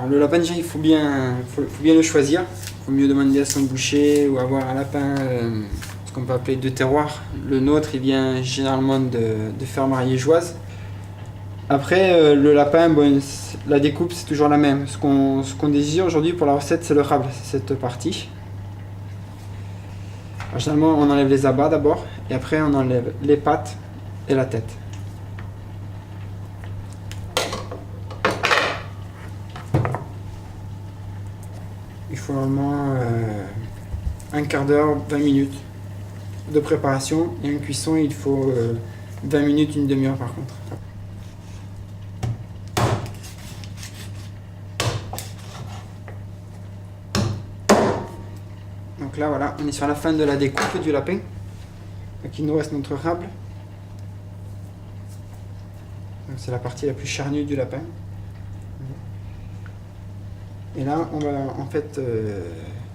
Alors le lapin déjà il faut bien le choisir. Il faut mieux demander à son boucher ou avoir un lapin, ce qu'on peut appeler de terroir. Le nôtre il vient généralement de ferme ariégeoise. Après le lapin, bon, la découpe c'est toujours la même. Ce qu'on désire aujourd'hui pour la recette c'est le rable, c'est cette partie. Alors, généralement on enlève les abats d'abord et après on enlève les pattes et la tête. Il faut normalement un quart d'heure, 20 minutes de préparation et une cuisson il faut 20 minutes, une demi-heure par contre. Donc là voilà, on est sur la fin de la découpe du lapin. Donc il nous reste notre rable. C'est la partie la plus charnue du lapin. Et là on va en fait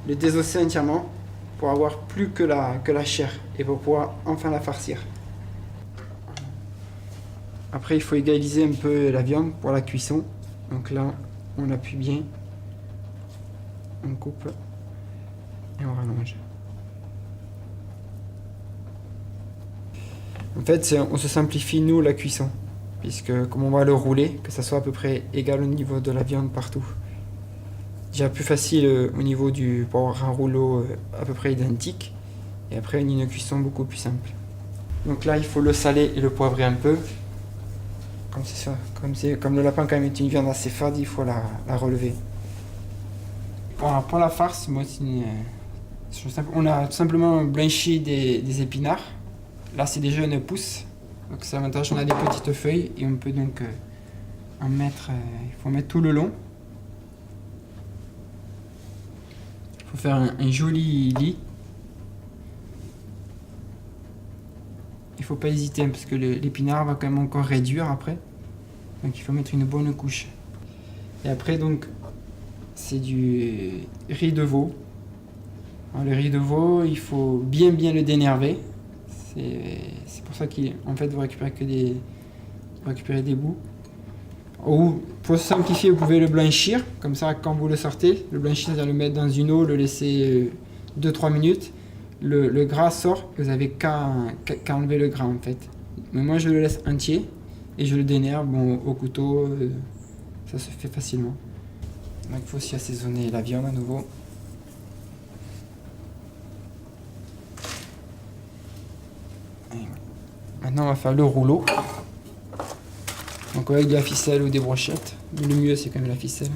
le désosser entièrement pour avoir plus que la chair et pour pouvoir enfin la farcir. Après il faut égaliser un peu la viande pour la cuisson. Donc là on appuie bien, on coupe et on rallonge. En fait on se simplifie nous la cuisson puisque comme on va le rouler, que ça soit à peu près égal au niveau de la viande partout. Déjà plus facile au niveau pour avoir un rouleau à peu près identique et après une cuisson beaucoup plus simple. Donc là il faut le saler et le poivrer un peu. Comme c'est ça, comme le lapin quand même est une viande assez fade, il faut la relever. Pour la farce, moi on a tout simplement blanchi des épinards. Là c'est des jeunes pousses, donc c'est l'avantage, on a des petites feuilles et on peut donc en mettre, il faut mettre tout le long. Il faut faire un joli lit. Il faut pas hésiter parce que l'épinard va quand même encore réduire après. Donc il faut mettre une bonne couche. Et après donc c'est du riz de veau. Alors, le riz de veau, il faut bien le dénerver. C'est pour ça qu'en fait vous récupérez des bouts. Ou pour simplifier, vous pouvez le blanchir, comme ça quand vous le sortez, le blanchir, c'est-à-dire le mettre dans une eau, le laisser 2-3 minutes, le gras sort, vous avez qu'à enlever le gras en fait. Mais moi je le laisse entier et je le dénerve au couteau, ça se fait facilement. Donc il faut aussi assaisonner la viande à nouveau. Et voilà. Maintenant on va faire le rouleau. Donc avec de la ficelle ou des brochettes, le mieux c'est quand même la ficelle.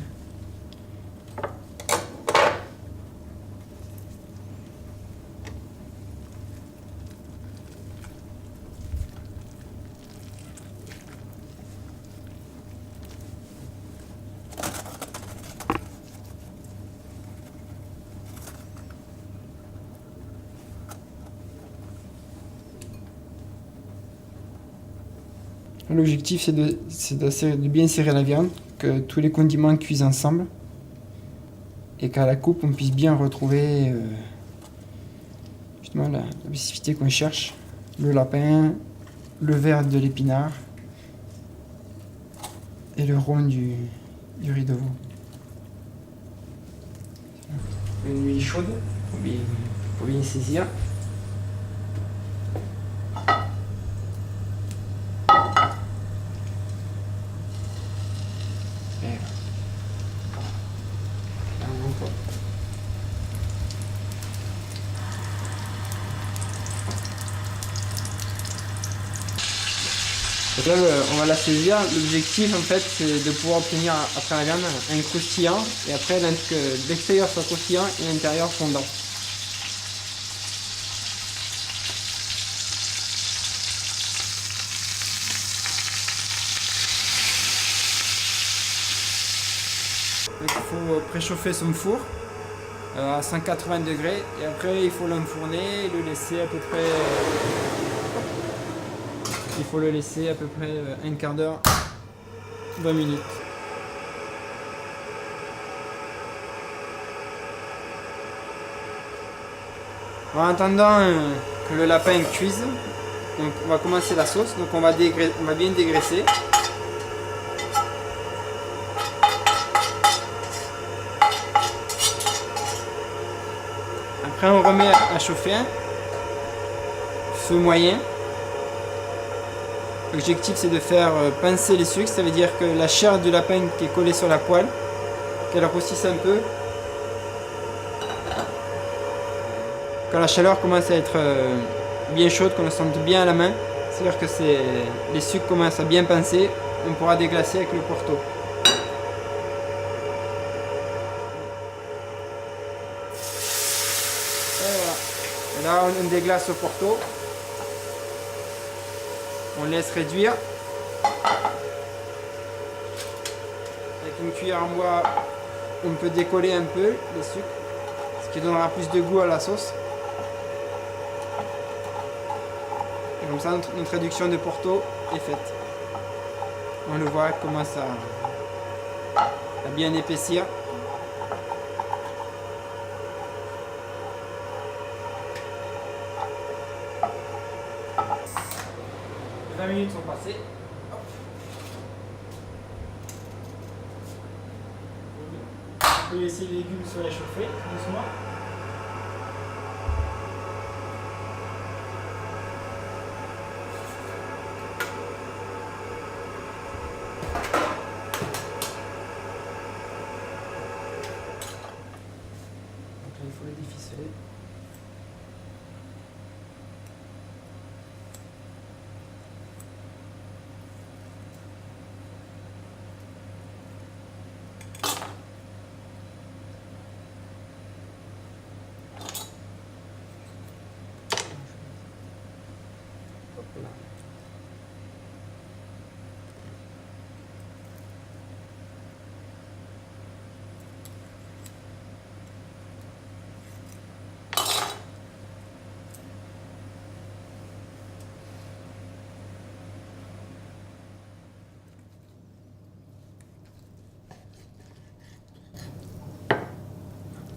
L'objectif c'est de bien serrer la viande, que tous les condiments cuisent ensemble et qu'à la coupe on puisse bien retrouver justement la spécificité qu'on cherche, le lapin, le vert de l'épinard et le rond du riz de veau. Une huile chaude pour bien saisir. Donc là, on va la saisir. L'objectif, en fait, c'est de pouvoir obtenir après la viande un croustillant et après que l'extérieur soit croustillant et l'intérieur fondant. Donc, il faut préchauffer son four à 180 degrés et après il faut l'enfourner et le laisser à peu près. Il faut le laisser à peu près un quart d'heure, 20 minutes. En attendant que le lapin cuise, donc on va commencer la sauce. Donc on va bien dégraisser. Après on remet à chauffer, feu moyen. L'objectif c'est de faire pincer les sucres, ça veut dire que la chair du lapin qui est collée sur la poêle, qu'elle roussisse un peu. Quand la chaleur commence à être bien chaude, qu'on le sente bien à la main, c'est-à-dire que les sucres commencent à bien pincer, on pourra déglacer avec le Porto. Et voilà. Et là on déglace au Porto. On laisse réduire. Avec une cuillère en bois, on peut décoller un peu les sucres, ce qui donnera plus de goût à la sauce. Et comme ça, notre réduction de Porto est faite. On le voit commence à bien épaissir. Les 20 minutes sont passées. On peut laisser les légumes se réchauffer doucement. Donc là, il faut les déficeler. Hop là.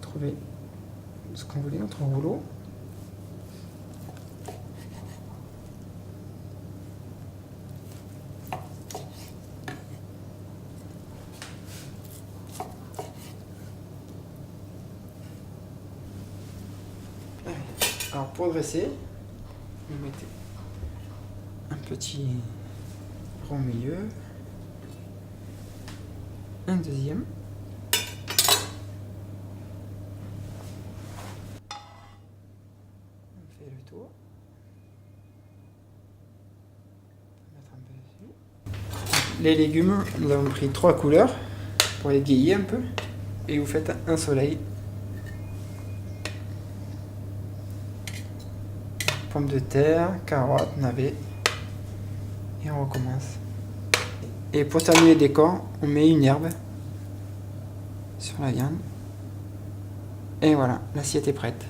Trouver ce qu'on voulait, notre rouleau. Alors pour dresser, vous mettez un petit rond au milieu, un deuxième. On fait le tour. Mettre un peu dessus. Les légumes, nous avons pris 3 couleurs pour égayer un peu. Et vous faites un soleil. Pommes de terre, carottes, navets. Et on recommence. Et pour terminer le décor, on met une herbe sur la viande. Et voilà, l'assiette est prête.